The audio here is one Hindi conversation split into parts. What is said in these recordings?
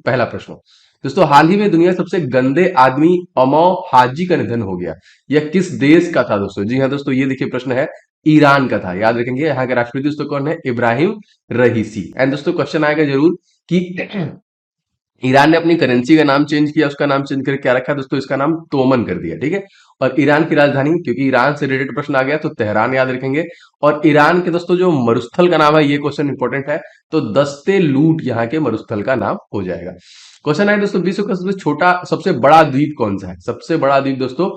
पहला प्रश्न दोस्तों, हाल ही में दुनिया के सबसे गंदे आदमी अमौ हाजी का निधन हो गया। यह किस देश का था दोस्तों? जी हाँ दोस्तों, ये देखिए प्रश्न है ईरान का था। याद रखेंगे यहाँ के राष्ट्रपति दोस्तों कौन है? इब्राहिम रहीसी। एंड दोस्तों क्वेश्चन आएगा जरूर कि ईरान ने अपनी करेंसी का नाम चेंज किया, उसका नाम चेंज करके क्या रखा दोस्तों? इसका नाम तोमन कर दिया, ठीक है। और ईरान की राजधानी, क्योंकि ईरान से रिलेटेड प्रश्न आ गया तो तेहरान याद रखेंगे। और ईरान के दोस्तों जो मरुस्थल का नाम है, ये क्वेश्चन इंपॉर्टेंट है, तो दस्ते लूट यहाँ के मरुस्थल का नाम हो जाएगा। क्वेश्चन है दोस्तों, विश्व का सबसे छोटा सबसे बड़ा द्वीप कौन सा है? सबसे बड़ा द्वीप दोस्तों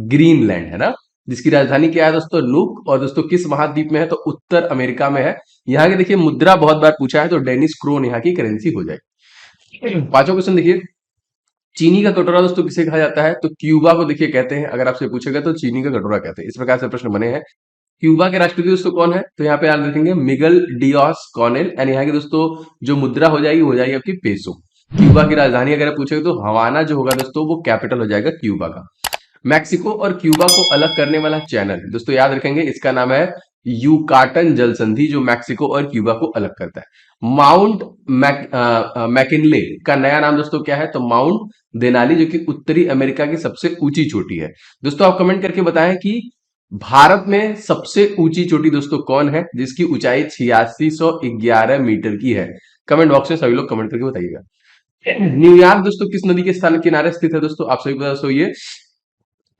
ग्रीनलैंड है ना, जिसकी राजधानी क्या है दोस्तों? नुक। और दोस्तों किस महाद्वीप में है? तो उत्तर अमेरिका में है। यहाँ के देखिए मुद्रा बहुत बार पूछा है, तो डेनिस क्रोन यहाँ की करेंसी हो जाएगी। पांचवा क्वेश्चन देखिए, चीनी का कटोरा दोस्तों किसे कहा जाता है? तो क्यूबा को देखिए कहते हैं। अगर आपसे पूछेगा तो चीनी का कटोरा कहते हैं। इस प्रकार से प्रश्न बने हैं। क्यूबा के राष्ट्रपति दोस्तों कौन है? तो यहाँ पे याद रखेंगे मिगल डियास कॉनेल। एंड यहाँ की दोस्तों जो मुद्रा हो जाएगी आपकी पेसो। क्यूबा की राजधानी अगर आप पूछेगा तो हवाना जो होगा दोस्तों वो कैपिटल हो जाएगा क्यूबा का। मैक्सिको और क्यूबा को अलग करने वाला चैनल दोस्तों याद रखेंगे, इसका नाम है यूकाटन जल संधि, जो मैक्सिको और क्यूबा को अलग करता है। माउंट मैकिनले का नया नाम दोस्तों क्या है? तो माउंट देनाली, जो कि उत्तरी अमेरिका की सबसे ऊंची चोटी है। दोस्तों आप कमेंट करके बताएं कि भारत में सबसे ऊंची चोटी दोस्तों कौन है, जिसकी ऊंचाई 8611 मीटर की है? कमेंट बॉक्स में सभी लोग कमेंट करके बताइएगा। न्यूयॉर्क दोस्तों किस नदी के स्थान किनारे स्थित है? दोस्तों आप सभी पता दोस्तों ये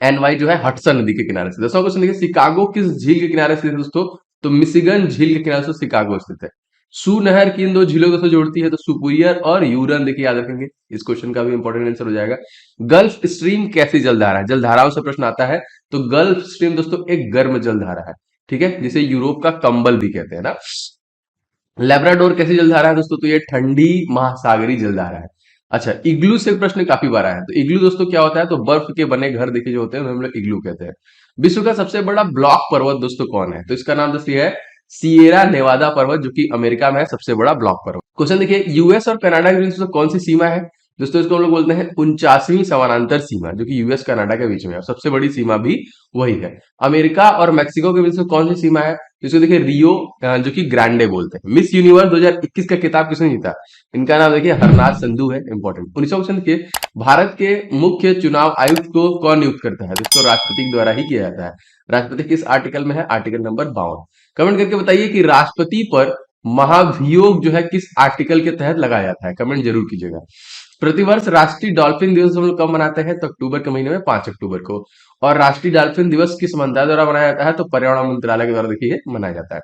एनवाई जो है हडसन नदी के किनारे से। दसवां क्वेश्चन देखिए, शिकागो किस झील के किनारे स्थित है दोस्तों? तो मिशिगन झील के किनारे से शिकागो स्थित है। सू नहर किन दो झीलों को जोड़ती है? तो सुपुरियर और यूरन। देखिए याद रखेंगे, इस क्वेश्चन का भी इंपॉर्टेंट आंसर हो जाएगा। गल्फ स्ट्रीम कैसी जलधारा है? जलधाराओं से प्रश्न आता है, तो गल्फ स्ट्रीम दोस्तों एक गर्म जलधारा है, ठीक है, जिसे यूरोप का कंबल भी कहते हैं ना। लेब्राडोर कैसी जलधारा है दोस्तों? तो ये ठंडी महासागरी जलधारा है। अच्छा, इग्लू से प्रश्न काफी बार आया है। तो इग्लू दोस्तों क्या होता है? तो बर्फ के बने घर देखिए जो होते हैं उन्हें हम लोग इग्लू कहते हैं। विश्व का सबसे बड़ा ब्लॉक पर्वत दोस्तों कौन है? तो इसका नाम दोस्तों है सिएरा नेवादा पर्वत, जो कि अमेरिका में है सबसे बड़ा ब्लॉक पर्वत। क्वेश्चन देखिए, यूएस और कनाडा के बीच दोस्तों कौन सी सीमा है? दोस्तों इसको हम लोग बोलते हैं 49वीं समानांतर सीमा, जो कि यूएस कनाडा के बीच में है। सबसे बड़ी सीमा भी वही है। अमेरिका और मैक्सिको के बीच में कौन सी सीमा है? तो इसको देखिए रियो, जो कि ग्रांडे बोलते हैं। मिस यूनिवर्स 2021 का खिताब किसने जीता? इनका नाम देखिए हरनाथ संधू है। इंपॉर्टेंट। 19वां क्वेश्चन देखिए, भारत के मुख्य चुनाव आयुक्त को कौन नियुक्त करता है? दोस्तों राष्ट्रपति द्वारा ही किया जाता है। राष्ट्रपति किस आर्टिकल में है? Article number 52। कमेंट करके बताइए कि राष्ट्रपति पर महाभियोग जो है किस आर्टिकल के तहत लगाया जाता है? कमेंट जरूर कीजिएगा। प्रतिवर्ष राष्ट्रीय डॉल्फिन दिवस हम लोग कब मनाते हैं? तो अक्टूबर के महीने में 5 अक्टूबर को। और राष्ट्रीय डॉल्फिन दिवस किस मंत्रालय द्वारा मनाया जाता है? तो पर्यावरण मंत्रालय के द्वारा देखिए मनाया जाता है।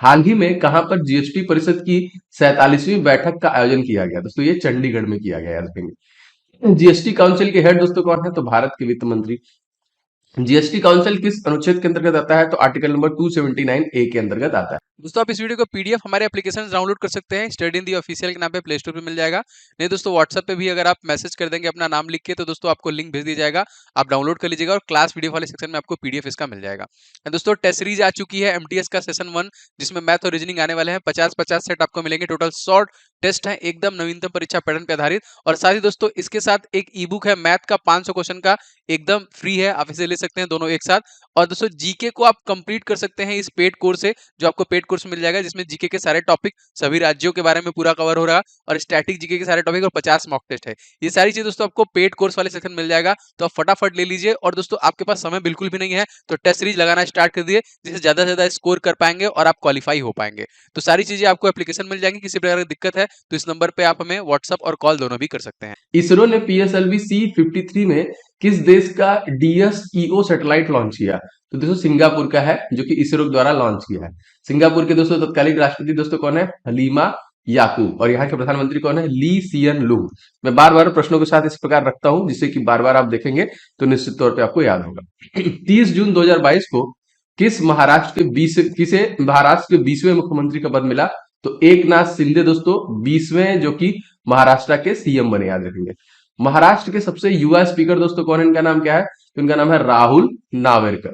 हाल ही में कहां पर जीएसटी परिषद की 47वीं बैठक का आयोजन किया गया? दोस्तों ये चंडीगढ़ में किया गया, याद रखेंगे। जीएसटी काउंसिल के हेड दोस्तों कौन है? तो भारत के वित्त मंत्री। जीएसटी काउंसिल किस अनुच्छेद के अंतर्गत आता है? तो आर्टिकल नंबर 279 ए के अंतर्गत आता है। दोस्तों आप इस वीडियो को पीडीएफ हमारे एप्लीकेशन डाउनलोड कर सकते हैं, स्टडी इन दी ऑफिशियल के नाम पे प्ले स्टोर पे मिल जाएगा। नहीं दोस्तों व्हाट्सएप पे भी अगर आप मैसेज कर देंगे अपना नाम लिख के, तो दोस्तों आपको लिंक भेज दिया जाएगा, आप डाउनलोड कर लीजिएगा और क्लास वीडियो वाले सेक्शन में आपको पीडीएफ इसका मिल जाएगा। दोस्तों टेस्ट सीरीज आ चुकी है एमटीएस का सेशन 1, जिसमें मैथ और रीजनिंग आने वाले हैं। 50-50 सेट आपको मिलेंगे। टोटल शॉर्ट टेस्ट है, एकदम नवीनतम परीक्षा पैटर्न पे आधारित। और साथ ही दोस्तों इसके साथ एक ई बुक है मैथ का 500 क्वेश्चन का, एकदम फ्री है, आप इसे ले सकते हैं दोनों एक साथ। और दोस्तों जीके को आप कंप्लीट कर सकते हैं इस पेड कोर्स से, जो आपको पेड कोर्स मिल जाएगा, जिसमें जीके के सारे टॉपिक सभी राज्यों के बारे में पूरा कवर हो रहा है, और स्टैटिक जीके के सारे टॉपिक और 50 मॉक टेस्ट है। ये सारी चीज दोस्तों आपको पेड कोर्स वाले सेक्शन मिल जाएगा, तो आप फटाफट ले लीजिए। और दोस्तों आपके पास समय बिल्कुल भी नहीं है तो टेस्ट सीरीज लगाना स्टार्ट कर दिए, जिससे ज्यादा से ज्यादा स्कोर कर पाएंगे और आप क्वालिफाई हो पाएंगे। तो सारी चीजें आपको एप्लीकेशन मिल जाएंगी। किसी प्रकार की दिक्कत है तो इस नंबर पे आप हमें व्हाट्सअप और कॉल दोनों भी कर सकते हैं। इसरो ने पीएसएलवी C-53 में किस देश का डीएसईओ सैटेलाइट लॉन्च किया? तो दोस्तों सिंगापुर का है, जो कि इसरो द्वारा लॉन्च किया है। सिंगापुर के दोस्तों तत्कालीन राष्ट्रपति दोस्तों कौन है? हलीमा याकूब। और यहाँ के प्रधानमंत्री कौन है? ली सियन लुंग। मैं बार बार प्रश्नों के साथ इस प्रकार रखता हूं, जिससे कि बार बार आप देखेंगे तो निश्चित तौर पे आपको याद होगा। 30 जून 2022 को किसे महाराष्ट्र के 20वें मुख्यमंत्री का पद मिला? तो एक नाथ शिंदे दोस्तों 20वें, जो कि महाराष्ट्र के सीएम बने, याद रखेंगे। महाराष्ट्र के सबसे युवा स्पीकर दोस्तों कौन है? इनका नाम क्या है? तो इनका नाम है राहुल नावेरकर।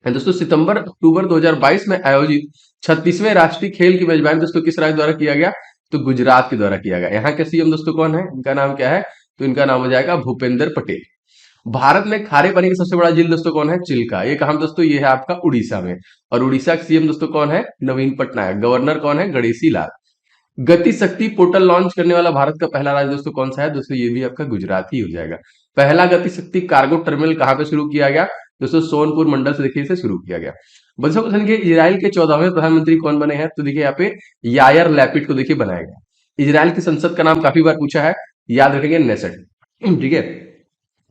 दोस्तों सितंबर अक्टूबर 2022 में आयोजित 36वें राष्ट्रीय खेल की मेजबानी दोस्तों किस राज्य द्वारा किया गया? तो गुजरात के द्वारा किया गया। यहाँ के सीएम दोस्तों कौन है? इनका नाम क्या है? तो इनका नाम हो जाएगा भूपेंद्र पटेल। भारत में खारे पानी का सबसे बड़ा झील दोस्तों कौन है? चिल्का। ये कहां दोस्तों? ये है आपका उड़ीसा में। और उड़ीसा के सीएम दोस्तों कौन है? नवीन पटनायक। गवर्नर कौन है? गणेशी लाल। गति शक्ति पोर्टल लॉन्च करने वाला भारत का पहला राज्य दोस्तों कौन सा है? दोस्तों ये भी आपका गुजरात ही हो जाएगा। पहला गति शक्ति कार्गो टर्मिनल कहाँ पे शुरू किया गया? दोस्तों सोनपुर मंडल से देखिए इसे शुरू किया गया। बच्चों क्वेश्चन के इजराइल के 14वें प्रधानमंत्री कौन बने हैं? तो देखिए यहाँ पे यायर लैपिड को देखिए बनाया गया। इजराइल की संसद का नाम काफी बार पूछा है, याद रखेंगे नेसेट। ठीक है,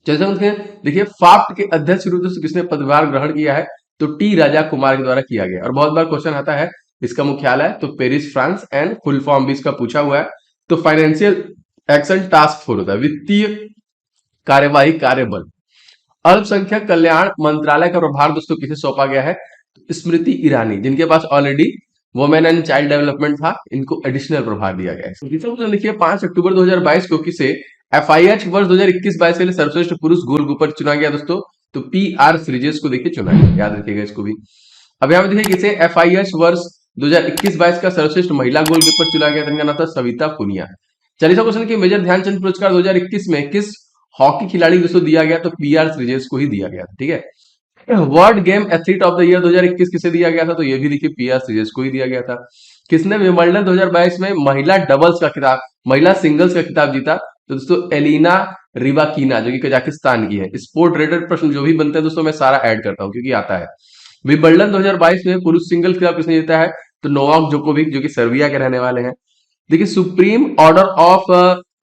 चलिए देखिए फाफ्ट के अध्यक्ष रूप से किसने पदभार ग्रहण किया है? तो टी राजा कुमार के द्वारा किया गया। और बहुत बार क्वेश्चन आता है इसका मुख्यालय तो Paris France, and full form भी इसका पूछा हुआ है। तो फाइनेंशियल एक्शन टास्क फोर्स होता है, वित्तीय कार्यवाही कार्यबल। अल्पसंख्यक कल्याण मंत्रालय का प्रभार दोस्तों किसे सौंपा गया है? तो स्मृति ईरानी, जिनके पास already women and child development था, इनको एडिशनल प्रभार दिया गया है। देखिए 5 अक्टूबर 2022 को किसे FIH वर्ष 2021-22 के लिए सर्वश्रेष्ठ पुरुष गोलकीपर चुना गया दोस्तों? तो PR श्रीजेश को देखिए चुना गया, याद रखिएगा इसको भी। अब यहाँ पे देखिए किसे FIH वर्ष 2021-22 का सर्वश्रेष्ठ महिला गोलकीपर चुना गया, जिनका नाम था सविता पुनिया। 40वां क्वेश्चन की मेजर ध्यानचंद पुरस्कार 2021 में किस हॉकी खिलाड़ी दोस्तों दिया गया? तो PR श्रीजेश को ही दिया गया। ठीक है, world game athlete of the year 2021 किसे दिया गया था? तो ये भी देखिए PR श्रीजेश को ही दिया गया था। किसने विंबलडन 2022 में महिला डबल्स का खिताब, महिला सिंगल्स का खिताब जीता? तो दोस्तों एलिना रिबाकीना, जो कि कजाकिस्तान की है। स्पोर्ट रेटेड प्रश्न जो भी बनते हैं दोस्तों मैं सारा ऐड करता हूं क्योंकि आता है। विंबलडन 2022 में पुरुष सिंगल्स खिताब किसने जीता है? तो नोवाक जोकोविक, जो कि सर्बिया के रहने वाले हैं। देखिए सुप्रीम ऑर्डर ऑफ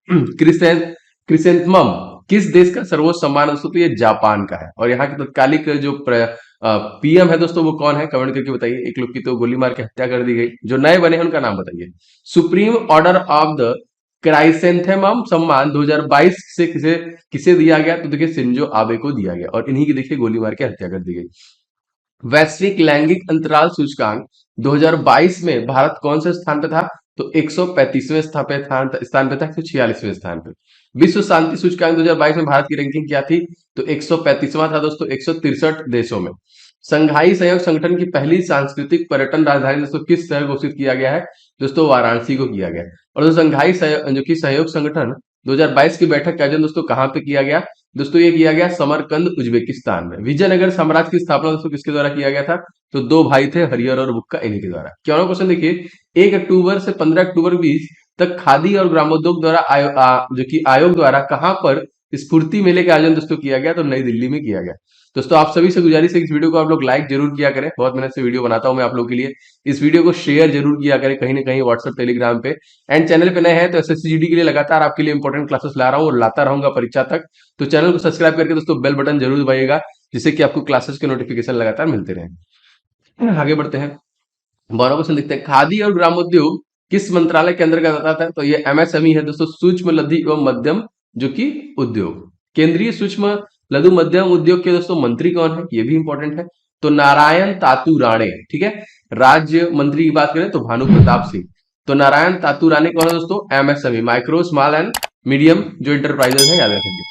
क्रिसेंथमम किस देश का सर्वोच्च सम्मान है दोस्तों? तो ये जापान का है। और यहाँ के तत्कालिक जो PM है दोस्तों वो कौन है? कमेंट करके बताइए। एक लोग की तो गोली मार के हत्या कर दी गई, जो नए बने हैं उनका नाम बताइए। Supreme order of the chrysanthemum सम्मान 2022 से किसे किसे दिया गया? तो देखिए सिंजो आबे को दिया गया, और इन्हीं की देखिए गोली मार के हत्या कर दी गई। वैश्विक लैंगिक अंतराल सूचकांक 2022 में भारत कौन से स्थान पे था? तो 135वें स्थान पे था, 146वें स्थान पे। विश्व शांति सूचकांक 2022 में भारत की रैंकिंग क्या थी? तो 135वां था दोस्तों, 163 देशों में। संघाई सहयोग संगठन की पहली सांस्कृतिक पर्यटन राजधानी दोस्तों किस शहर घोषित किया गया है? दोस्तों वाराणसी को किया गया। और दोस्तों संघाई जो कि सहयोग संगठन 2022 की बैठक का आयोजन दोस्तों कहां पे किया गया? दोस्तों ये किया गया समरकंद उज्बेकिस्तान में। विजयनगर साम्राज्य की स्थापना दोस्तों किसके द्वारा किया गया था? तो दो भाई थे, हरिहर और बुक्का, इन्हीं के द्वारा। क्या क्वेश्चन देखिए, 1 अक्टूबर से 15 अक्टूबर बीच तक खादी और ग्रामोद्योग द्वारा जो कि आयोग द्वारा कहां पर स्फूर्ति मेले का आयोजन दोस्तों किया गया? तो नई दिल्ली में किया गया। दोस्तों आप सभी से गुजारिश है इस वीडियो को आप लोग लाइक जरूर किया करें, बहुत मेहनत से वीडियो बनाता हूं मैं आप लोगों के लिए। इस वीडियो को शेयर जरूर किया करें कहीं ना कहीं व्हाट्सएप टेलीग्राम पे। एंड चैनल पे नए हैं तो SSC GD के लिए लगातार आपके लिए इंपॉर्टेंट क्लासेस ला रहा हूँ और लाता रहूंगा परीक्षा तक। तो चैनल को सब्सक्राइब करके दोस्तों बेल बटन जरूर दबाइएगा, जिससे कि आपको क्लासेस के नोटिफिकेशन लगातार मिलते रहे। आगे बढ़ते हैं, 12वां क्वेश्चन लिखते हैं, खादी और ग्रामोद्योग किस मंत्रालय के अंतर्गत आता है? तो ये MSME है दोस्तों, सूक्ष्म लघु एवं मध्यम जो कि उद्योग। केंद्रीय सूक्ष्म लघु मध्यम उद्योग के दोस्तों मंत्री कौन है? ये भी इंपॉर्टेंट है। तो नारायण तातू राणे। ठीक है, राज्य मंत्री की बात करें तो भानु प्रताप सिंह। तो नारायण तातू राणे कौन है दोस्तों? MSME, micro small and medium जो इंटरप्राइजेस है, याद रखेंगे।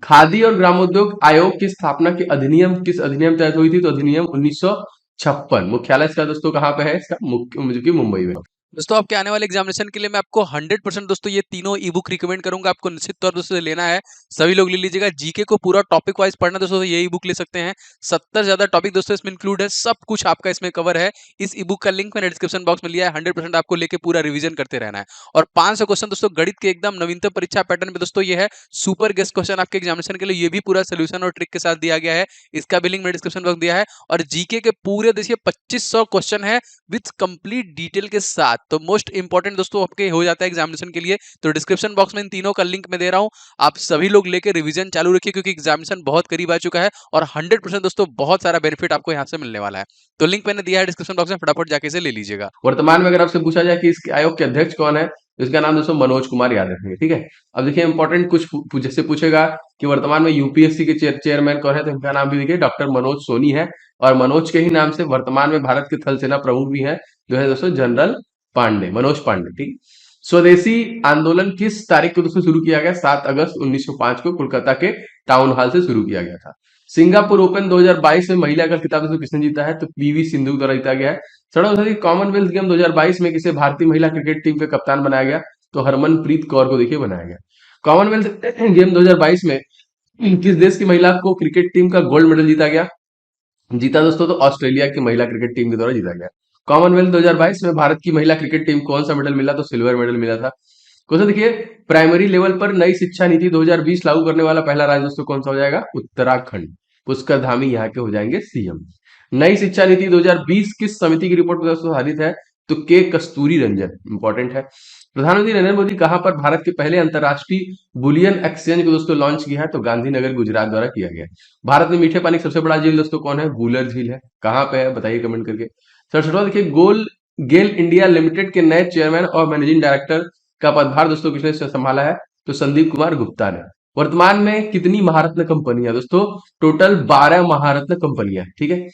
खादी और ग्रामोद्योग आयोग की स्थापना के अधिनियम किस अधिनियम तहत हुई थी? तो अधिनियम 1956। मुख्यालय इसका दोस्तों कहाँ पे है? इसका मुख्य मुंबई में। दोस्तों आपके आने वाले एग्जामिनेशन के लिए मैं आपको 100% दोस्तों ये तीनों ई बुक रिकमेंड करूंगा, आपको निश्चित तौर दोस्तों से लेना है। सभी लोग ले लीजिएगा। जीके को पूरा टॉपिक वाइज पढ़ना दोस्तों, तो ये ई बुक ले सकते हैं। 70 ज्यादा टॉपिक दोस्तों इसमें इंक्लूड है, सब कुछ आपका इसमें कवर है। इस ई बुक का लिंक मैंने डिस्क्रिप्शन बॉक्स में लिया है। 100% आपको लेके पूरा रिवीजन करते रहना है। और 500 क्वेश्चन दोस्तों गणित के एकदम नवीनतम परीक्षा पैटर्न में दोस्तों ये है सुपर गेस्ट क्वेश्चन आपके एग्जामिनेशन के लिए, ये भी पूरा सोल्यूशन और ट्रिक के साथ दिया गया है। इसका भी लिंक मैंने डिस्क्रिप्शन बॉक्स दिया है। और जीके के पूरे देखिए 2500 क्वेश्चन है विथ कंप्लीट डिटेल के साथ। तो मोस्ट इंपॉर्टेंट दोस्तों आपके हो जाता है एग्जामिनेशन के लिए। तो डिस्क्रिप्शन बॉक्स में इन तीनों का लिंक मैं दे रहा हूं, आप सभी लोग लेके रिवीजन चालू रखिए, क्योंकि एग्जामिनेशन बहुत करीब आ चुका है और 100% दोस्तों बहुत सारा बेनिफिट आपको यहां से मिलने वाला है। तो लिंक मैंने दिया है डिस्क्रिप्शन बॉक्स में, फटाफट जाके इसे ले लीजिएगा। वर्तमान में अगर आपसे पूछा जाए कि इसके आयोग के अध्यक्ष कौन है, तो इसका नाम दोस्तों मनोज कुमार, याद रखेंगे। ठीक है, अब देखिए इंपॉर्टेंट कुछ जैसे पूछेगा कि वर्तमान में UPSC के चेयरमैन कौन है, तो इनका नाम भी देखिए डॉक्टर मनोज सोनी है। और मनोज के ही नाम से वर्तमान में भारत के थल सेना प्रमुख भी है, जो है दोस्तों जनरल पांडे, मनोज पांडे। ठीक, स्वदेशी आंदोलन किस तारीख को दोस्तों शुरू किया गया? 7 अगस्त 1905 को कोलकाता के टाउन हॉल से शुरू किया गया था। सिंगापुर ओपन 2022 में महिला का खिताब दोस्तों किसने जीता है? तो PV सिंधु द्वारा जीता गया है। कॉमनवेल्थ गेम 2022 में किसे भारतीय महिला क्रिकेट टीम के कप्तान बनाया गया? तो हरमनप्रीत कौर को देखिए बनाया गया। कॉमनवेल्थ गेम 2022 में किस देश की महिला को क्रिकेट टीम का गोल्ड मेडल जीता गया? जीता दोस्तों तो ऑस्ट्रेलिया की महिला क्रिकेट टीम के द्वारा जीता गया। कॉमनवेल्थ 2022 में भारत की महिला क्रिकेट टीम कौन सा मेडल मिला? तो सिल्वर मेडल मिला था। क्वेश्चन देखिए, प्राइमरी लेवल पर नई शिक्षा नीति 2020 लागू करने वाला पहला राज्य दोस्तों कौन सा हो जाएगा? उत्तराखंड। पुष्कर धामी यहाँ के हो जाएंगे सीएम। नई शिक्षा नीति 2020 किस समिति की रिपोर्ट पर दोस्तों आधारित है? तो के कस्तूरी रंजन, इंपॉर्टेंट है। प्रधानमंत्री नरेंद्र मोदी कहां पर भारत के पहले अंतरराष्ट्रीय बुलियन एक्सचेंज को दोस्तों लॉन्च किया है? तो गांधीनगर गुजरात द्वारा किया गया है। भारत में मीठे पानी का सबसे बड़ा झील दोस्तों कौन है? वूलर झील है। कहां पे है बताइए कमेंट करके। 67वां देखिए, गेल इंडिया लिमिटेड के नए चेयरमैन और मैनेजिंग डायरेक्टर का पदभार दोस्तों किसने संभाला है? तो संदीप कुमार गुप्ता ने। वर्तमान में कितनी महारत्न कंपनियां दोस्तों? टोटल 12 महारत्न कंपनियां, ठीक है।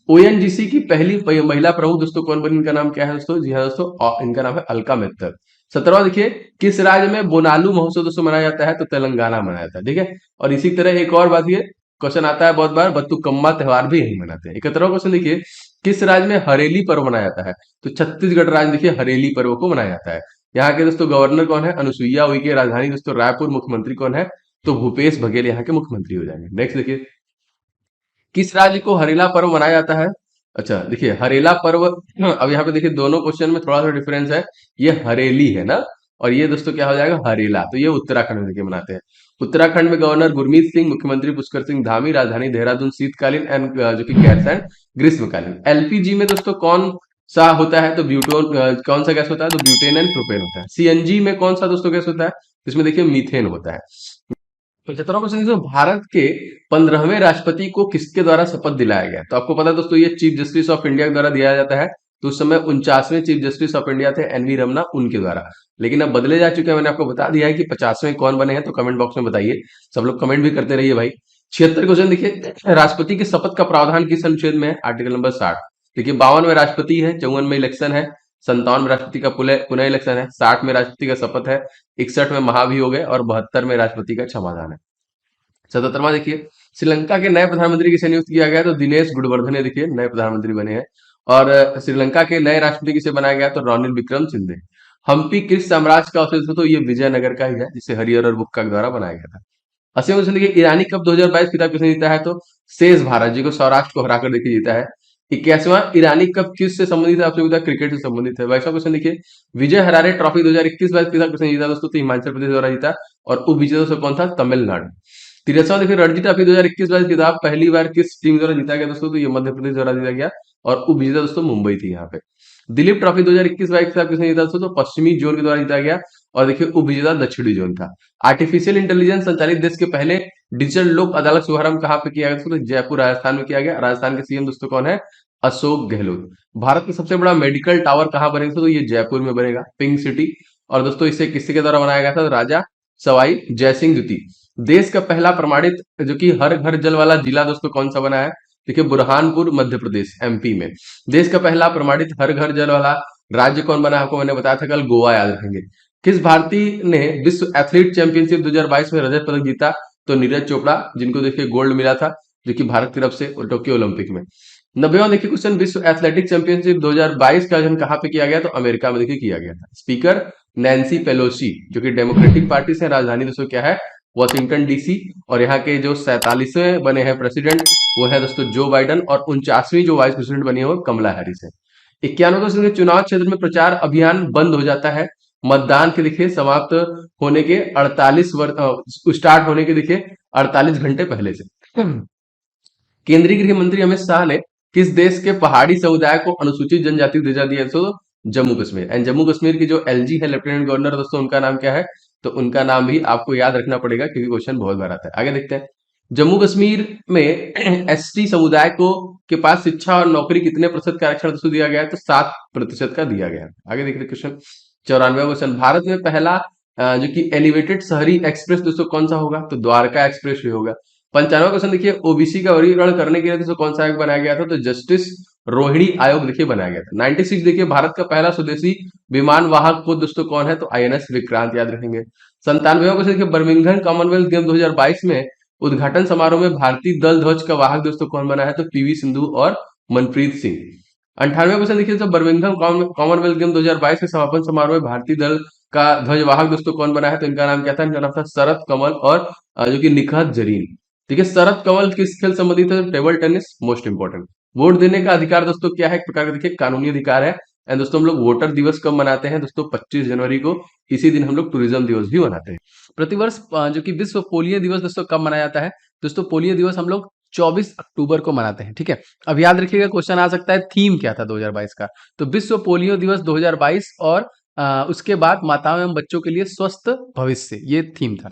ओएनजीसी की पहली महिला प्रमुख दोस्तों कौन बनी? इनका नाम क्या है दोस्तों? जी हाँ दोस्तों, इनका नाम है अलका मित्तल। 17वां देखिए, किस राज्य में बोनालू महोत्सव दोस्तों मनाया जाता है? तो तेलंगाना मनाया जाता है, ठीक है। और इसी तरह एक और बात, ये क्वेश्चन आता है बहुत बार, बत्तुकम्मा त्योहार भी यही मनाते हैं। 71वां क्वेश्चन देखिए, किस राज्य में हरेली पर्व मनाया जाता है? तो छत्तीसगढ़ राज्य देखिए हरेली पर्व को मनाया जाता है। यहाँ के दोस्तों गवर्नर कौन है? अनुसुईया उइके। राजधानी दोस्तों रायपुर। मुख्यमंत्री कौन है? तो भूपेश बघेल यहाँ के मुख्यमंत्री हो जाएंगे। नेक्स्ट देखिए, किस राज्य को हरेला पर्व मनाया जाता है? अच्छा देखिए, हरेला पर्व, अब यहाँ पे देखिए दोनों क्वेश्चन में थोड़ा सा डिफरेंस है। ये हरेली है ना, और ये दोस्तों क्या हो जाएगा? हरेला। तो ये उत्तराखंड में देखिए मनाते हैं। उत्तराखंड में गवर्नर गुरमीत सिंह, मुख्यमंत्री पुष्कर सिंह धामी, राजधानी देहरादून। शीतकालीन एंड जो कि गैस एंड ग्रीष्मकालीन। एलपीजी में दोस्तों कौन सा होता है? तो ब्यूटोन, कौन सा गैस होता है? तो ब्यूटेन एंड प्रोपेन होता है। सीएनजी में कौन सा दोस्तों गैस होता है? इसमें देखिए मीथेन होता है। 75वां क्वेश्चन देखो, भारत के 15वें राष्ट्रपति को किसके द्वारा शपथ दिलाया गया? तो आपको पता है दोस्तों, ये चीफ जस्टिस ऑफ इंडिया के द्वारा दिया जाता है। तो उस समय 49वें चीफ जस्टिस ऑफ इंडिया थे एनवी रमना, उनके द्वारा। लेकिन अब बदले जा चुके हैं, मैंने आपको बता दिया है कि 50वें कौन बने हैं। तो कमेंट बॉक्स में बताइए, सब लोग कमेंट भी करते रहिए भाई। 76 क्वेश्चन देखिए, राष्ट्रपति के शपथ का प्रावधान किस अनुच्छेद में है? Article number 60। देखिए 52 में राष्ट्रपति है, 54 में इलेक्शन है, 57 में राष्ट्रपति का पुनः इलेक्शन है, 60 में राष्ट्रपति का शपथ है, 61 में महाभियोग है, और 72 में राष्ट्रपति का क्षमादान है। 77वां देखिए, श्रीलंका के नए प्रधानमंत्री किसे नियुक्त किया गया? तो दिनेश गुणवर्धने देखिए नए प्रधानमंत्री बने हैं। और श्रीलंका के नए राष्ट्रपति किसे बनाया गया? तो रॉनिल विक्रम सिंघे। हम्पी किस साम्राज्य का अवशेष? तो ये विजयनगर का ही है, जिसे हरिहर और बुक्का के द्वारा बनाया गया था। 80वां क्वेश्चन देखिए, ईरानी कप 2022 खिताब किसने जीता है? तो शेष भारत जी को सौराष्ट्र को हराकर देखिए जीता है। 81वां ईरानी कप किस से संबंधित है? आपसे पूछा, क्रिकेट से संबंधित है। 22वां क्वेश्चन देखिए, विजय हरारे ट्रॉफी 2021-22 खिताब किसने जीता दोस्तों? तो हिमाचल प्रदेश द्वारा जीता। और उप विजेता दोस्तों कौन था? तमिलनाडु। 63वां देखिए, रणजी ट्रॉफी 2021-22 खिताब पहली बार किस टीम द्वारा जीता गया दोस्तों? तो ये मध्य प्रदेश द्वारा जीता गया। और उप विजेता दोस्तों मुंबई थी यहाँ पे। दिलीप ट्रॉफी 2021-22 खिताब किसने जीता दोस्तों? तो पश्चिमी जोन के द्वारा जीता गया। और देखिए उप विजेता दक्षिणी जोन था। आर्टिफिशियल इंटेलिजेंस संचालित देश के पहले डिजिटल लोक अदालत शुभारंभ कहाँ पे किया गया दोस्तों? तो जयपुर राजस्थान में किया गया। राजस्थान के सीएम दोस्तों कौन है? अशोक गहलोत। भारत का सबसे बड़ा मेडिकल टावर कहाँ बनेगा दोस्तों? तो ये जयपुर में बनेगा, पिंक सिटी। और दोस्तों इसे किसके द्वारा बनाया गया था? तो राजा सवाई जयसिंह द्वितीय। देश का पहला प्रमाणित जो कि हर घर जल वाला जिला दोस्तों कौन सा बना है? देखिए बुरहानपुर मध्य प्रदेश एमपी में। देश का पहला प्रमाणित हर घर जल वाला राज्य कौन बना? आपको मैंने बताया था कल, गोवा, याद रखेंगे। किस भारतीय ने विश्व एथलीट चैंपियनशिप 2022 में रजत पदक जीता? तो नीरज चोपड़ा, जिनको देखिए गोल्ड मिला था, जो कि भारत की तरफ से टोक्यो ओलंपिक में। 90वां देखिए क्वेश्चन, विश्व एथलेटिक चैंपियनशिप 2022 का आयोजन कहाँ पे किया गया? तो अमेरिका में देखिए किया गया था। स्पीकर नैन्सी पेलोसी, जो कि डेमोक्रेटिक पार्टी से, राजधानी दोस्तों क्या है? Washington DC. और यहाँ के जो 47वें बने हैं प्रेसिडेंट, वो है दोस्तों जो बाइडन। और 49वीं जो वाइस प्रेसिडेंट बनी है वो कमला हैरिस है। 91 क्वेश्चन के, चुनाव क्षेत्र में प्रचार अभियान बंद हो जाता है मतदान के देखिए समाप्त होने के 48 स्टार्ट होने के देखिए 48 घंटे पहले से। केंद्रीय गृह मंत्री अमित शाह ने किस देश के पहाड़ी समुदाय को अनुसूचित जनजाति दर्जा दिया है? तो जम्मू कश्मीर। एंड जम्मू कश्मीर की जो एलजी है, लेफ्टिनेंट गवर्नर दोस्तों, उनका नाम क्या है? तो उनका नाम भी आपको याद रखना पड़ेगा, क्योंकि क्वेश्चन बहुत बार आता है। आगे देखते हैं, जम्मू कश्मीर में एसटी समुदाय को के पास शिक्षा और नौकरी कितने प्रतिशत का आरक्षण दोस्तों दिया गया है? तो 7% का दिया गया है। आगे देखते हैं क्वेश्चन 94वां क्वेश्चन, भारत में पहला जो कि एलिवेटेड शहरी एक्सप्रेस दोस्तों कौन सा होगा? तो द्वारका एक्सप्रेस वे होगा। 95वां क्वेश्चन देखिए, ओबीसी का वर्गीकरण करने के लिए दोस्तों कौन सा आयोग बनाया गया था? तो जस्टिस रोहिणी आयोग देखिए बनाया गया था। 96 देखिए, भारत का पहला स्वदेशी विमान वाहक पोत दोस्तों कौन है? तो आईएनएस विक्रांत, याद रखेंगे। 97वां क्वेश्चन देखिए, बर्मिंघम कॉमनवेल्थ गेम 2022 में उद्घाटन समारोह में भारतीय दल ध्वज का वाहक दोस्तों कौन बना है? तो पीवी सिंधु और मनप्रीत सिंह। 98वां क्वेश्चन देखिए, तो बर्मिंघम कॉमनवेल्थ गेम 2022 के समापन समारोह में भारतीय दल का ध्वजवाहक दोस्तों कौन बना है? तो इनका नाम क्या था? इनका नाम था शरत कमल और जो कि निखत जरीन। ठीक है, शरत कमल किस खेल संबंधित है? Table tennis, most important. Vote देने का अधिकार दोस्तों क्या है, एक प्रकार का देखिए कानूनी अधिकार है। एंड दोस्तों हम लोग वोटर दिवस कब मनाते हैं दोस्तों, 25 जनवरी को। इसी दिन हम लोग टूरिज्म दिवस भी मनाते हैं। प्रतिवर्ष जो कि विश्व पोलियो दिवस दोस्तों कब मनाया जाता है, दोस्तों पोलियो दिवस हम लोग 24 अक्टूबर को मनाते हैं, ठीक है। अब याद रखिएगा क्वेश्चन आ सकता है थीम क्या था 2022 का, तो विश्व पोलियो दिवस 2022 और उसके बाद माताओं एवं बच्चों के लिए स्वस्थ भविष्य, ये थीम था।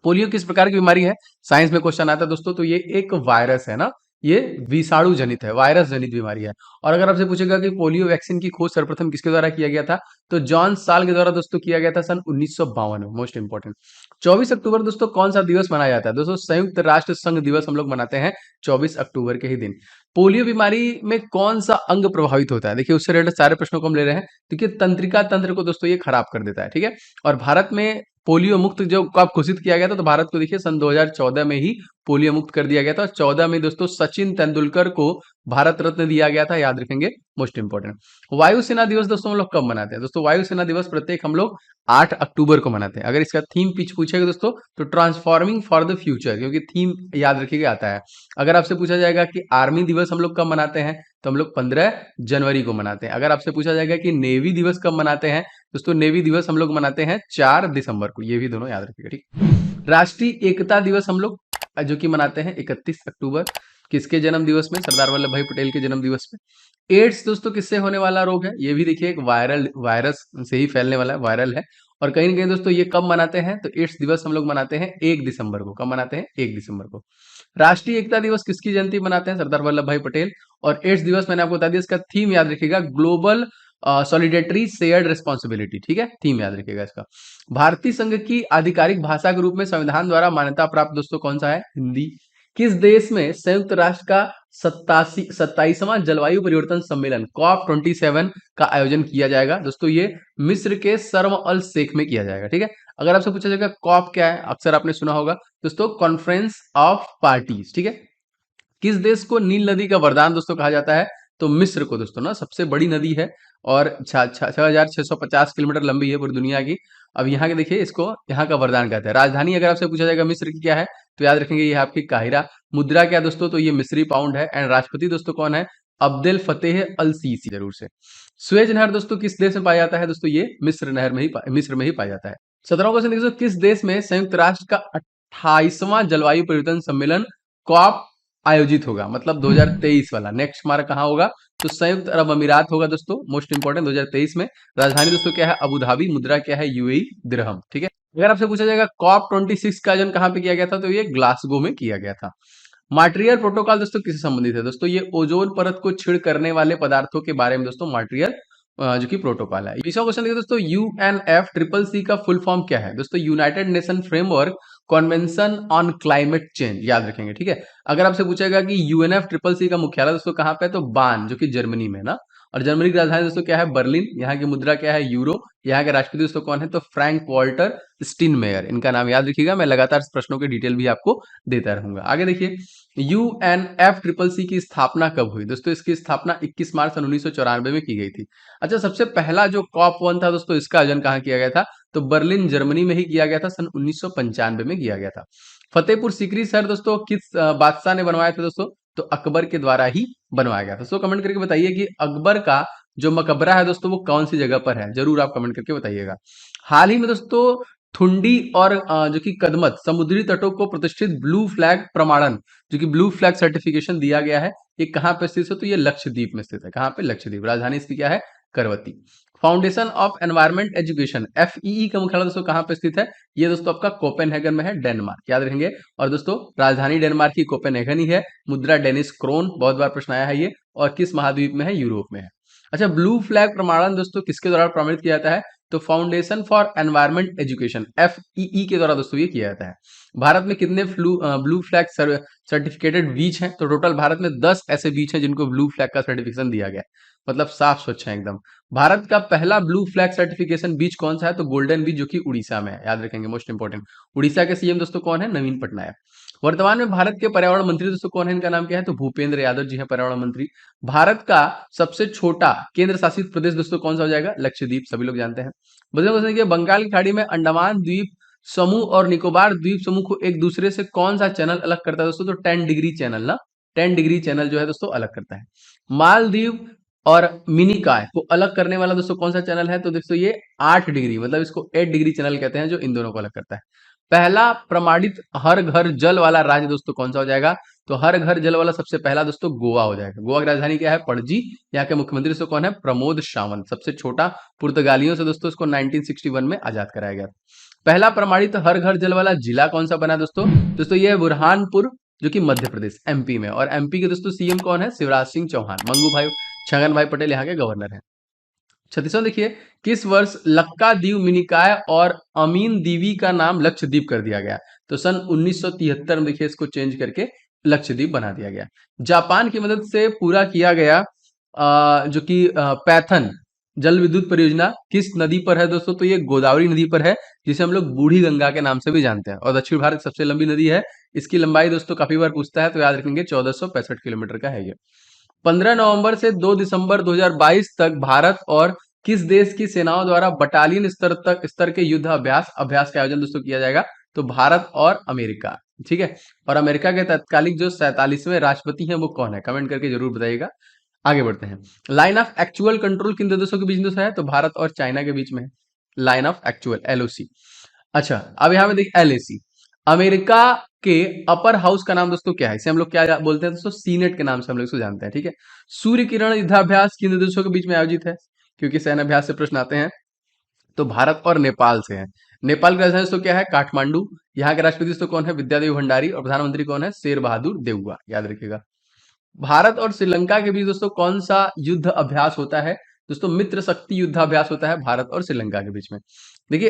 पोलियो किस प्रकार की बीमारी है, साइंस में क्वेश्चन आता है दोस्तों, तो ये एक वायरस है ना, ये विषाणु जनित है, वायरस जनित बीमारी है। और अगर आपसे पूछेगा कि पोलियो वैक्सीन की खोज सर्वप्रथम किसके द्वारा किया गया था, तो जॉन साल के द्वारा दोस्तों किया गया था सन 1952 में। मोस्ट इंपॉर्टेंट, 24 अक्टूबर दोस्तों कौन सा दिवस मनाया जाता है, दोस्तों संयुक्त राष्ट्र संघ दिवस हम लोग मनाते हैं 24 अक्टूबर के ही दिन। पोलियो बीमारी में कौन सा अंग प्रभावित होता है, देखिए उससे रिलेटेड सारे प्रश्नों को हम ले रहे हैं। देखिए तंत्रिका तंत्र को दोस्तों ये खराब कर देता है, ठीक है। और भारत में पोलियो मुक्त जो कब घोषित किया गया था, तो भारत को देखिए सन 2014 में ही पोलियो मुक्त कर दिया गया था। 14 में दोस्तों सचिन तेंदुलकर को भारत रत्न दिया गया था, याद रखेंगे, मोस्ट इंपॉर्टेंट। वायुसेना दिवस दोस्तों हम लोग कब मनाते हैं, दोस्तों वायुसेना दिवस प्रत्येक हम लोग 8 अक्टूबर को मनाते हैं। अगर इसका थीम पिच पूछेगा दोस्तों, तो ट्रांसफॉर्मिंग फॉर द फ्यूचर, क्योंकि थीम याद रखिएगा आता है। अगर आपसे पूछा जाएगा कि आर्मी दिवस हम लोग कब मनाते हैं, तो हम लोग 15 जनवरी को मनाते हैं। अगर आपसे पूछा जाएगा कि नेवी दिवस कब मनाते हैं, दोस्तों नेवी दिवस हम लोग मनाते हैं 4 दिसंबर को, ये भी दोनों याद रखिएगा, ठीक। राष्ट्रीय एकता दिवस हम लोग जो कि मनाते हैं 31 अक्टूबर, किसके जन्म दिवस में, सरदार वल्लभ भाई पटेल के जन्म दिवस में। एड्स दोस्तों किससे होने वाला रोग है, ये भी देखिए एक वायरस से ही फैलने वाला है, वायरल है। और कहीं ना कहीं दोस्तों ये कब मनाते हैं, तो एड्स दिवस हम लोग मनाते हैं 1 दिसंबर को। कब मनाते हैं, 1 दिसंबर को। राष्ट्रीय एकता दिवस किसकी जयंती मनाते हैं, सरदार वल्लभ भाई पटेल। और एड्स दिवस मैंने आपको बता दिया, इसका थीम याद रखिएगा, ग्लोबल सॉलिडेटरी शेयर्ड रिस्पॉन्सिबिलिटी, ठीक है, थीम याद रखिएगा इसका। भारतीय संघ की आधिकारिक भाषा के रूप में संविधान द्वारा मान्यता प्राप्त दोस्तों कौन सा है, हिंदी। किस देश में संयुक्त राष्ट्र का 27वां जलवायु परिवर्तन सम्मेलन COP27 का आयोजन किया जाएगा, दोस्तों ये मिस्र के शर्म अल शेख में किया जाएगा, ठीक है। अगर आपसे पूछा जाएगा कॉप क्या है, अक्सर आपने सुना होगा दोस्तों, कॉन्फ्रेंस ऑफ पार्टीज, ठीक है। किस देश को नील नदी का वरदान दोस्तों कहा जाता है, तो मिस्र को दोस्तों ना, सबसे बड़ी नदी है और 6,650 किलोमीटर लंबी है पूरी दुनिया की। अब यहाँ के देखिए इसको यहाँ का वरदान कहते हैं। राजधानी अगर आपसे पूछा जाएगा मिस्र की क्या है, तो याद रखेंगे ये है आपकी काहिरा। मुद्रा क्या दोस्तों, तो ये मिस्री पाउंड है। एंड राष्ट्रपति दोस्तों कौन है, अब्देल फतेह अल सीसी, जरूर से। स्वेज नहर दोस्तों किस देश में पाया जाता है, दोस्तों ये मिस्र में ही पाया जाता है। 17वां क्वेश्चन देखिए, किस देश में संयुक्त राष्ट्र का 28वां जलवायु परिवर्तन सम्मेलन कॉप आयोजित होगा, मतलब 2023 वाला। नेक्स्ट हमारा कहाँ होगा, तो संयुक्त अरब अमीरात होगा दोस्तों, मोस्ट इंपॉर्टेंट, 2023 में। राजधानी दोस्तों क्या है, अबू धाबी। मुद्रा क्या है, यूएई दिरहम, ठीक है। अगर आपसे पूछा जाएगा COP26 का आयोजन कहाँ पे किया गया था, तो ये ग्लासगो में किया गया था। मॉन्ट्रियल प्रोटोकॉल दोस्तों किससे संबंधित है, दोस्तों ये ओजोन परत को छीड़ करने वाले पदार्थों के बारे में दोस्तों मॉन्ट्रियल जो कि प्रोटोकॉल है। 20वां क्वेश्चन देखिए दोस्तों, UNFCCC का फुल फॉर्म क्या है, दोस्तों United nation framework convention on climate change, याद रखेंगे, ठीक है। अगर आपसे पूछेगा कि UNFCCC का मुख्यालय दोस्तों कहाँ पे है, तो बान, जो कि जर्मनी में ना। और जर्मनी की राजधानी दोस्तों क्या है, बर्लिन। यहाँ की मुद्रा क्या है, यूरो। यहाँ के राष्ट्रपति दोस्तों कौन है, तो फ्रैंक वॉल्टर स्टीनमेयर, इनका नाम याद रखिएगा। मैं लगातार प्रश्नों के डिटेल भी आपको देता रहूंगा। आगे देखिए, UNFCCC की स्थापना कब हुई, दोस्तों इसकी स्थापना 21 मार्च सन 1994 में की गई थी। अच्छा, सबसे पहला जो COP1 था दोस्तों, इसका आयोजन कहाँ किया गया था, तो बर्लिन जर्मनी में ही किया गया था, सन 1995 में किया गया था। फतेहपुर सीकरी शहर दोस्तों किस बादशाह ने बनवाया था दोस्तों, तो अकबर के द्वारा ही बनवाया गया था। दोस्तों कमेंट करके बताइए कि अकबर का जो मकबरा है दोस्तों वो कौन सी जगह पर है, जरूर आप कमेंट करके बताइएगा। हाल ही में दोस्तों थुंडी और जो कि कदमत समुद्री तटों को प्रतिष्ठित ब्लू फ्लैग प्रमाणन, जो कि ब्लू फ्लैग सर्टिफिकेशन दिया गया है, ये कहाँ पे स्थित है, तो ये लक्षद्वीप में स्थित है। कहाँ पे, लक्षद्वीप। राजधानी इसकी क्या है, Kavaratti. Foundation of environment education FEE का मुख्यालय दोस्तों कहाँ पे स्थित है, ये दोस्तों आपका कोपेनहेगन में है, डेनमार्क, याद रखेंगे। और दोस्तों राजधानी डेनमार्क की कोपेनहेगन ही है। मुद्रा डेनिस क्रोन, बहुत बार प्रश्न आया है ये। और किस महाद्वीप में है, यूरोप में है। अच्छा, ब्लू फ्लैग प्रमाणन दोस्तों किसके द्वारा प्रमाणित किया जाता है, तो foundation for environment education FEE के द्वारा दोस्तों ये किया जाता है। भारत में कितने ब्लू फ्लैग सर्टिफिकेटेड बीच हैं, तो टोटल भारत में 10 ऐसे बीच हैं जिनको ब्लू फ्लैग का सर्टिफिकेशन दिया गया है, मतलब साफ स्वच्छ है एकदम। भारत का पहला ब्लू फ्लैग सर्टिफिकेशन बीच कौन सा है, तो गोल्डन बीच, जो कि उड़ीसा में है, याद रखेंगे, मोस्ट इंपॉर्टेंट। उड़ीसा के CM दोस्तों कौन है, नवीन पटनायक। वर्तमान में भारत के पर्यावरण मंत्री दोस्तों कौन है, इनका नाम क्या है, तो भूपेंद्र यादव जी है पर्यावरण मंत्री। भारत का सबसे छोटा केंद्र शासित प्रदेश दोस्तों कौन सा हो जाएगा, लक्षद्वीप, सभी लोग जानते हैं। बंगाल की खाड़ी में अंडमान द्वीप समूह और निकोबार द्वीप समूह को एक दूसरे से कौन सा चैनल अलग करता है दोस्तों, तो 10 डिग्री चैनल ना, 10 डिग्री चैनल जो है दोस्तों अलग करता है। मालदीव और मिनिकॉय को अलग करने वाला दोस्तों कौन सा चैनल है, तो दोस्तों ये 8 डिग्री, मतलब इसको 8 डिग्री चैनल कहते हैं, जो इन दोनों को अलग करता है। पहला प्रमाणित हर घर जल वाला राज्य दोस्तों कौन सा हो जाएगा, तो हर घर जल वाला सबसे पहला दोस्तों गोवा हो जाएगा। गोवा की राजधानी क्या है, पणजी। यहाँ के मुख्यमंत्री दोस्तों कौन है, प्रमोद सावंत। सबसे छोटा पुर्तगालियों से दोस्तों इसको 1961 में आजाद कराया गया। पहला प्रमाणित हर घर जल वाला जिला कौन सा बना दोस्तों, दोस्तों ये है बुरहानपुर, जो कि मध्य प्रदेश एमपी में। और एमपी के दोस्तों सीएम कौन है, शिवराज सिंह चौहान। मंगू भाई छगन भाई पटेल यहाँ के गवर्नर हैं। 36वां देखिए, किस वर्ष लक्कादीव मिनिकॉय और अमीन दीवी का नाम लक्षद्वीप कर दिया गया, तो सन 1973 में देखिए इसको चेंज करके लक्षद्वीप बना दिया गया। जापान की मदद से पूरा किया गया जो कि पैथन जल विद्युत परियोजना किस नदी पर है दोस्तों, तो ये गोदावरी नदी पर है, जिसे हम लोग बूढ़ी गंगा के नाम से भी जानते हैं। और दक्षिण भारत की सबसे लंबी नदी है। इसकी लंबाई दोस्तों काफी बार पूछता है, तो याद रखेंगे 1465 किलोमीटर का है ये। 15 नवंबर से 2 दिसंबर 2022 तक भारत और किस देश की सेनाओं द्वारा बटालियन स्तर के युद्ध अभ्यास का आयोजन दोस्तों किया जाएगा, तो भारत और अमेरिका। ठीक है, और अमेरिका के तत्कालीन जो 47वें राष्ट्रपति हैं वो कौन है, कमेंट करके जरूर बताइएगा। आगे बढ़ते हैं। लाइन ऑफ एक्चुअल कंट्रोल किन दो देशों के बीच दोस्तों है, तो भारत और चाइना के बीच में है लाइन ऑफ एक्चुअल, एलओसी। अच्छा, अब यहाँ पे देखिए एलएसी। अमेरिका के अपर हाउस का नाम दोस्तों क्या है, इसे हम लोग क्या बोलते हैं दोस्तों, सीनेट के नाम से हम लोग इसको जानते हैं। ठीक है, सूर्य किरण युद्धाभ्यास किन देशों के बीच में आयोजित है, क्योंकि सैन्य अभ्यास से प्रश्न आते हैं, तो भारत और नेपाल से है। नेपाल की राजधानी दोस्तों क्या है, काठमांडू। यहाँ के राष्ट्रपति दोस्तों कौन है, विद्यादेवी भंडारी। और प्रधानमंत्री कौन है, शेर बहादुर देउवा, याद रखिएगा। भारत और श्रीलंका के बीच दोस्तों कौन सा युद्ध अभ्यास होता है, दोस्तों मित्र शक्ति युद्धाभ्यास होता है भारत और श्रीलंका के बीच में। देखिए,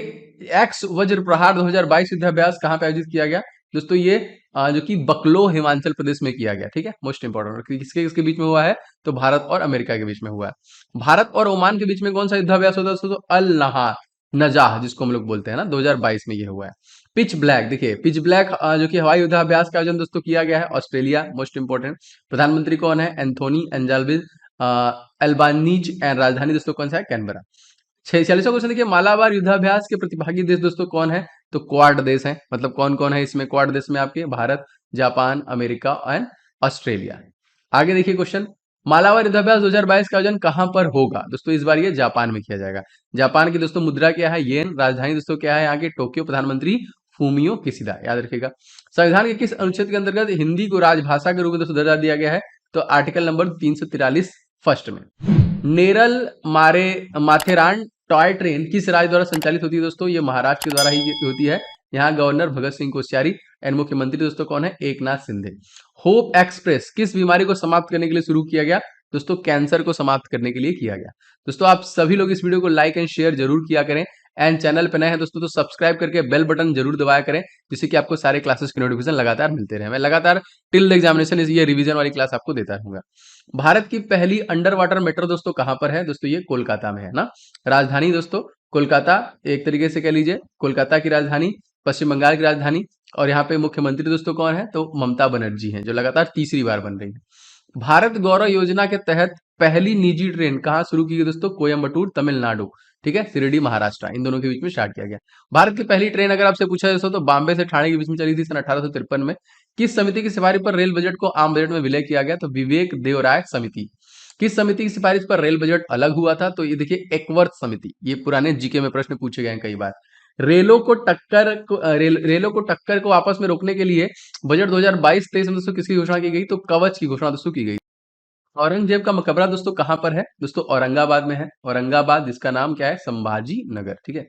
एक्स वज्र प्रहार 2022 युद्धाभ्यास कहाँ पे आयोजित किया गया दोस्तों, ये जो कि बकलो हिमाचल प्रदेश में किया गया। ठीक है, मोस्ट इंपॉर्टेंट, किसके किसके बीच में हुआ है, तो भारत और अमेरिका के बीच में हुआ है। भारत और ओमान के बीच में कौन सा युद्धाभ्यास होता है दोस्तों, तो अल नहा नजाह जिसको हम लोग बोलते हैं ना, 2022 में ये हुआ है। पिच ब्लैक, देखिए पिच ब्लैक जो कि हवाई युद्धाभ्यास का आयोजन दोस्तों किया गया है ऑस्ट्रेलिया, मोस्ट इंपोर्टेंट। प्रधानमंत्री कौन है, एंथोनी एंजाल्विज एल्बानीज। एंड राजधानी दोस्तों कौन सा है, कैनबरा। 46वां क्वेश्चन देखिए, मालाबार युद्धाभ्यास के प्रतिभागी देश दोस्तों कौन है, तो क्वाड देश हैं। मतलब कौन कौन है इसमें, क्वाड देश में आपके Bharat, Japan, America and Australia. आगे देखिए क्वेश्चन, मालाबार युद्धाभ्यास 2022 का आयोजन कहां पर होगा दोस्तों, इस बार ये जापान में किया जाएगा। जापान की दोस्तों मुद्रा क्या है, येन। राजधानी दोस्तों क्या है यहाँ की, टोक्यो। प्रधानमंत्री फूमियो किशिदा, याद रखिएगा। संविधान के किस अनुच्छेद के अंतर्गत हिंदी को राजभाषा के रूप में दोस्तों दर्जा दिया गया है, तो आर्टिकल नंबर 343 फर्स्ट में। नेरल मारे माथेरान टॉय ट्रेन किस राज्य द्वारा संचालित होती है दोस्तों, ये महाराष्ट्र के द्वारा ही होती है। यहाँ गवर्नर भगत सिंह कोश्यारी एंड मुख्यमंत्री दोस्तों कौन है, एकनाथ शिंदे। होप एक्सप्रेस किस बीमारी को समाप्त करने के लिए शुरू किया गया, दोस्तों कैंसर को समाप्त करने के लिए किया गया। दोस्तों आप सभी लोग इस वीडियो को लाइक एंड शेयर जरूर किया करें, एंड चैनल पे नए हैं दोस्तों तो सब्सक्राइब करके बेल बटन जरूर दबाया करें, जिससे कि आपको सारे क्लासेस के नोटिफिकेशन लगातार मिलते रहे। मैं लगातार टिल द एग्जामिनेशन ये रिवीजन वाली क्लास आपको देता रहूंगा। भारत की पहली अंडर वाटर मेट्रो दोस्तों कहां पर है, दोस्तों ये कोलकाता में है ना। राजधानी दोस्तों कोलकाता, एक तरीके से कह लीजिए कोलकाता की राजधानी, पश्चिम बंगाल की राजधानी। और यहाँ पे मुख्यमंत्री दोस्तों कौन है, तो ममता बनर्जी हैं, जो लगातार तीसरी बार बन रही है। भारत गौरव योजना के तहत पहली निजी ट्रेन कहाँ शुरू की गई दोस्तों, कोयम्बटूर तमिलनाडु, ठीक है, शिरडी महाराष्ट्र, इन दोनों के बीच में स्टार्ट किया गया। भारत की पहली ट्रेन अगर आपसे पूछा जाए तो बॉम्बे से ठाणे के बीच में चली थी सन 1853 में। किस समिति की सिफारिश पर रेल बजट को आम बजट में विलय किया गया, तो विवेक देवराय समिति। किस समिति की सिफारिश पर रेल बजट अलग हुआ था, तो ये देखिए एकवर्थ समिति। ये पुराने जीके में प्रश्न पूछे गए हैं कई बार। रेलों को टक्कर को आपस में रोकने के लिए बजट 2022-23 में दोस्तों किसकी घोषणा की गई, तो कवच की घोषणा दोस्तों की गई। औरंगजेब का मकबरा दोस्तों कहां पर है, दोस्तों औरंगाबाद में है। औरंगाबाद जिसका नाम क्या है, संभाजी नगर, ठीक है।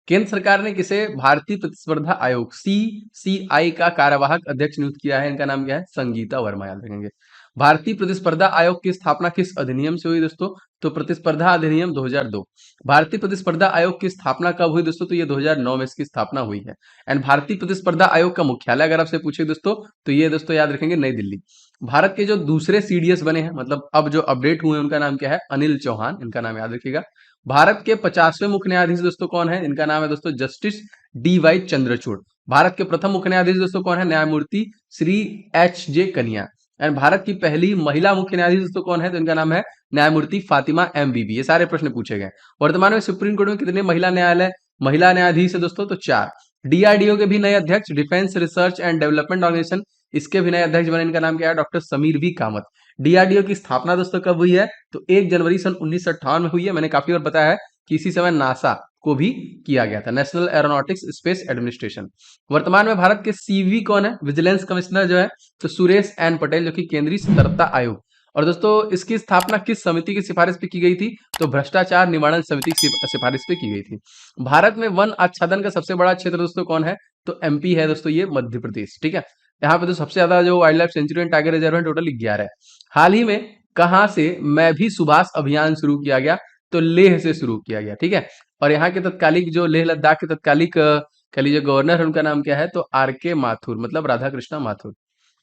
केंद्र सरकार ने किसे भारतीय प्रतिस्पर्धा आयोग सीसीआई का कार्यवाहक अध्यक्ष नियुक्त किया है, इनका नाम क्या है, संगीता वर्मा, याद रखेंगे। भारतीय प्रतिस्पर्धा आयोग की स्थापना किस अधिनियम से हुई दोस्तों, तो प्रतिस्पर्धा अधिनियम 2002। भारतीय प्रतिस्पर्धा आयोग की स्थापना कब हुई दोस्तों, तो ये 2009 में इसकी स्थापना हुई है। एंड भारतीय प्रतिस्पर्धा आयोग का मुख्यालय अगर आपसे पूछे दोस्तों, तो ये दोस्तों याद रखेंगे नई दिल्ली। भारत के जो दूसरे सीडीएस बने हैं, मतलब अब जो अपडेट हुए हैं, उनका नाम क्या है, अनिल चौहान, इनका नाम याद रखिएगा। भारत के 50वें मुख्य न्यायाधीश दोस्तों कौन है, इनका नाम है दोस्तों जस्टिस डी.वाई. चंद्रचूड़। भारत के प्रथम मुख्य न्यायाधीश दोस्तों कौन है, न्यायमूर्ति श्री एच.जे. कनिया। एंड भारत की पहली महिला मुख्य न्यायाधीश दोस्तों कौन है, तो इनका नाम है न्यायमूर्ति फातिमा एमबीबी। ये सारे प्रश्न पूछे गए। वर्तमान में सुप्रीम कोर्ट में कितने महिला न्यायाधीश है दोस्तों, तो 4। डीआरडीओ के भी नए अध्यक्ष, defence research and development organisation, इसके भी नए अध्यक्ष बने, इनका नाम क्या है, doctor Samir V Kamat. DRDO की स्थापना दोस्तों कब हुई है, तो 1 जनवरी सन 1958 में हुई है। मैंने काफी बार बताया है कि इसी समय नासा को भी किया गया था, नेशनल एरोनॉटिक्स स्पेस एडमिनिस्ट्रेशन। वर्तमान में भारत के सीवी कौन है, विजिलेंस कमिश्नर जो है, तो सुरेश एन पटेल, जो कि केंद्रीय सतर्कता आयोग। और दोस्तों इसकी स्थापना किस समिति की सिफारिश पे की गई थी, तो भ्रष्टाचार निवारण समिति की सिफारिश पे की गई थी। भारत में वन आच्छादन का सबसे बड़ा क्षेत्र दोस्तों कौन है, तो एमपी है दोस्तों, ये मध्य प्रदेश, ठीक है। यहाँ पे तो सबसे ज्यादा जो wild life sanctuary and tiger reserve है, टोटल 11 है। हाल ही में कहाँ से मैं भी सुभाष अभियान शुरू किया गया, तो लेह से शुरू किया गया, ठीक है। और यहाँ के तत्कालिक जो लेह लद्दाख के तत्कालिक कह लीजिए गवर्नर है, उनका नाम क्या है, तो आर के माथुर, मतलब राधा कृष्णा माथुर।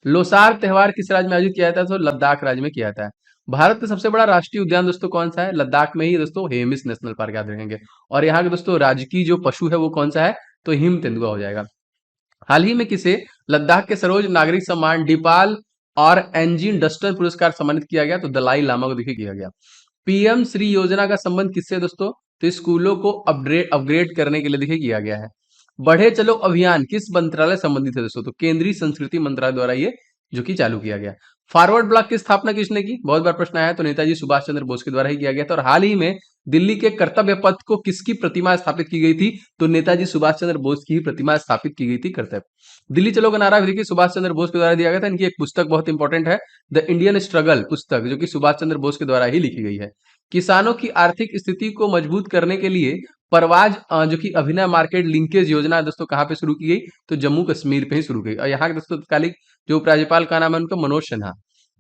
लोसार त्योहार किस राज्य में आयोजित किया जाता है, तो लद्दाख राज्य में किया जाता है। भारत का सबसे बड़ा राष्ट्रीय उद्यान दोस्तों कौन सा है, लद्दाख में ही दोस्तों हेमिस नेशनल पार्क, याद रखेंगे। और यहाँ के दोस्तों राजकीय जो पशु है वो कौन सा है, तो हिम तेंदुआ हो जाएगा। हाल ही में किसे लद्दाख के सर्वोच्च नागरिक सम्मान डिपाल और एंजिन डस्टन पुरस्कार सम्मानित किया गया, तो दलाई लामा को देखिए किया गया। पीएम श्री योजना का संबंध किससे है दोस्तों, तो स्कूलों को अपग्रेड अपग्रेड करने के लिए देखिए किया गया है। बढ़े चलो अभियान किस मंत्रालय संबंधित है दोस्तों, तो केंद्रीय संस्कृति मंत्रालय द्वारा ये जो कि चालू किया गया। फॉरवर्ड ब्लॉक की स्थापना किसने की, बहुत बार प्रश्न आया है, तो नेताजी सुभाष चंद्र बोस के द्वारा ही किया गया था। और हाल ही में दिल्ली के कर्तव्य पथ को किसकी प्रतिमा स्थापित की गई थी, तो नेताजी सुभाष चंद्र बोस की ही प्रतिमा स्थापित की गई थी कर्तव्य। दिल्ली चलो का नारा भी देखिए सुभाष चंद्र बोस के द्वारा दिया गया था। इनकी एक पुस्तक बहुत इंपॉर्टेंट है, द इंडियन स्ट्रगल पुस्तक, जो कि सुभाष चंद्र बोस के द्वारा ही लिखी गई है। किसानों की आर्थिक स्थिति को मजबूत करने के लिए परवाज जो कि अभिनय मार्केट लिंकेज योजना दोस्तों कहाँ पे शुरू की गई, तो जम्मू कश्मीर पे ही शुरू की गई। और यहाँ के दोस्तों तत्कालिक जो उपराज्यपाल का नाम है उनका मनोज सिन्हा।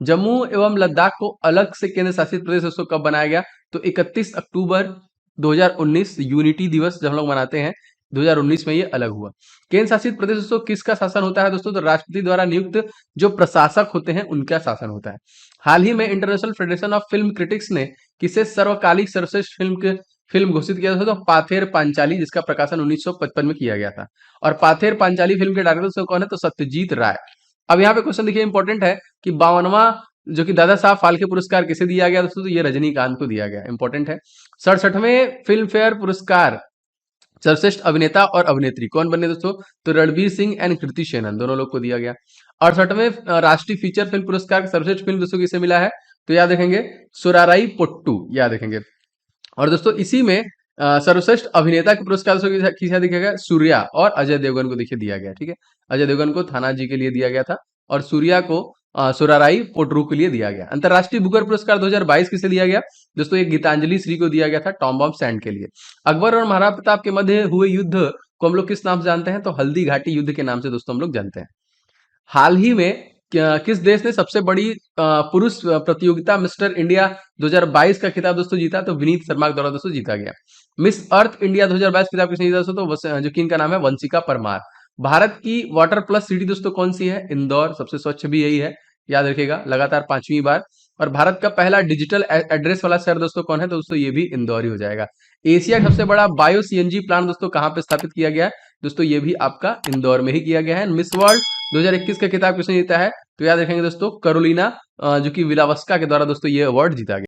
जम्मू एवं लद्दाख को अलग से केंद्र शासित प्रदेश दोस्तों कब बनाया गया, तो 31 अक्टूबर 2019 यूनिटी दिवस जब हम लोग मनाते हैं, 2019 में ये अलग हुआ। केंद्र शासित प्रदेश दोस्तों किसका शासन होता है दोस्तों, तो राष्ट्रपति द्वारा नियुक्त जो प्रशासक होते हैं उनका शासन होता है। हाल ही में international federation of film critics ने किसे सर्वकालिक सर्वश्रेष्ठ फिल्म घोषित किया था, तो पाथेर पांचाली, जिसका प्रकाशन 1955 में किया गया था। और पाथेर पांचाली फिल्म के डायरेक्टर कौन है, तो सत्यजीत राय। अब यहाँ पे क्वेश्चन देखिए इंपॉर्टेंट है कि 52वां जो कि दादा साहब फाल्के पुरस्कार किसे दिया गया दोस्तों, तो ये रजनीकांत को दिया गया, इंपॉर्टेंट है। 67वें फिल्म फेयर पुरस्कार सर्वश्रेष्ठ अभिनेता और अभिनेत्री कौन बने दोस्तों, तो रणवीर सिंह एंड कृति सेनन, दोनों लोग को दिया गया। 68वें राष्ट्रीय फीचर फिल्म पुरस्कार सर्वश्रेष्ठ फिल्म दोस्तों किसे मिला है, तो याद रखेंगे सुराराई पोट्टू, याद रखेंगे। और दोस्तों इसी में सर्वश्रेष्ठ अभिनेता के पुरस्कार दोस्तों किसे दिया गया, सूर्या और अजय देवगन को देखिए दिया गया, ठीक है। अजय देवगन को थाना जी के लिए दिया गया था और सूर्या को सुराराई पोट्रू के लिए दिया गया। अंतरराष्ट्रीय बुकर पुरस्कार 2022 किसे दिया गया दोस्तों, ये गीतांजलि श्री को दिया गया था, टॉम बॉम्ब सैंड के लिए। अकबर और महाराणा प्रताप के मध्य हुए युद्ध को हम लोग किस नाम से जानते हैं, तो हल्दी घाटी युद्ध के नाम से दोस्तों हम लोग जानते हैं। हाल ही में किस देश ने सबसे बड़ी पुरुष प्रतियोगिता मिस्टर इंडिया 2022 का खिताब दोस्तों जीता, तो विनीत शर्मा के द्वारा दोस्तों जीता गया। मिस अर्थ इंडिया 2022 खिताब किसने जीता दोस्तों, तो जो कि इनका नाम है वंशिका परमार। भारत की वाटर प्लस सिटी दोस्तों कौन सी है, इंदौर, सबसे स्वच्छ भी यही है, याद रखिएगा, लगातार 5वीं बार। और भारत का पहला डिजिटल एड्रेस वाला शहर दोस्तों कौन है, तो दोस्तों ये भी इंदौर ही हो जाएगा। एशिया का सबसे बड़ा बायो सीएनजी प्लांट दोस्तों कहाँ पे स्थापित किया गया है दोस्तों, ये भी आपका इंदौर में ही किया गया है। मिस वर्ल्ड 2021 का खिताब किसने जीता है, तो याद रखेंगे दोस्तों करोलिना जो कि विलावस्का के द्वारा दोस्तों ये अवार्ड जीता गया।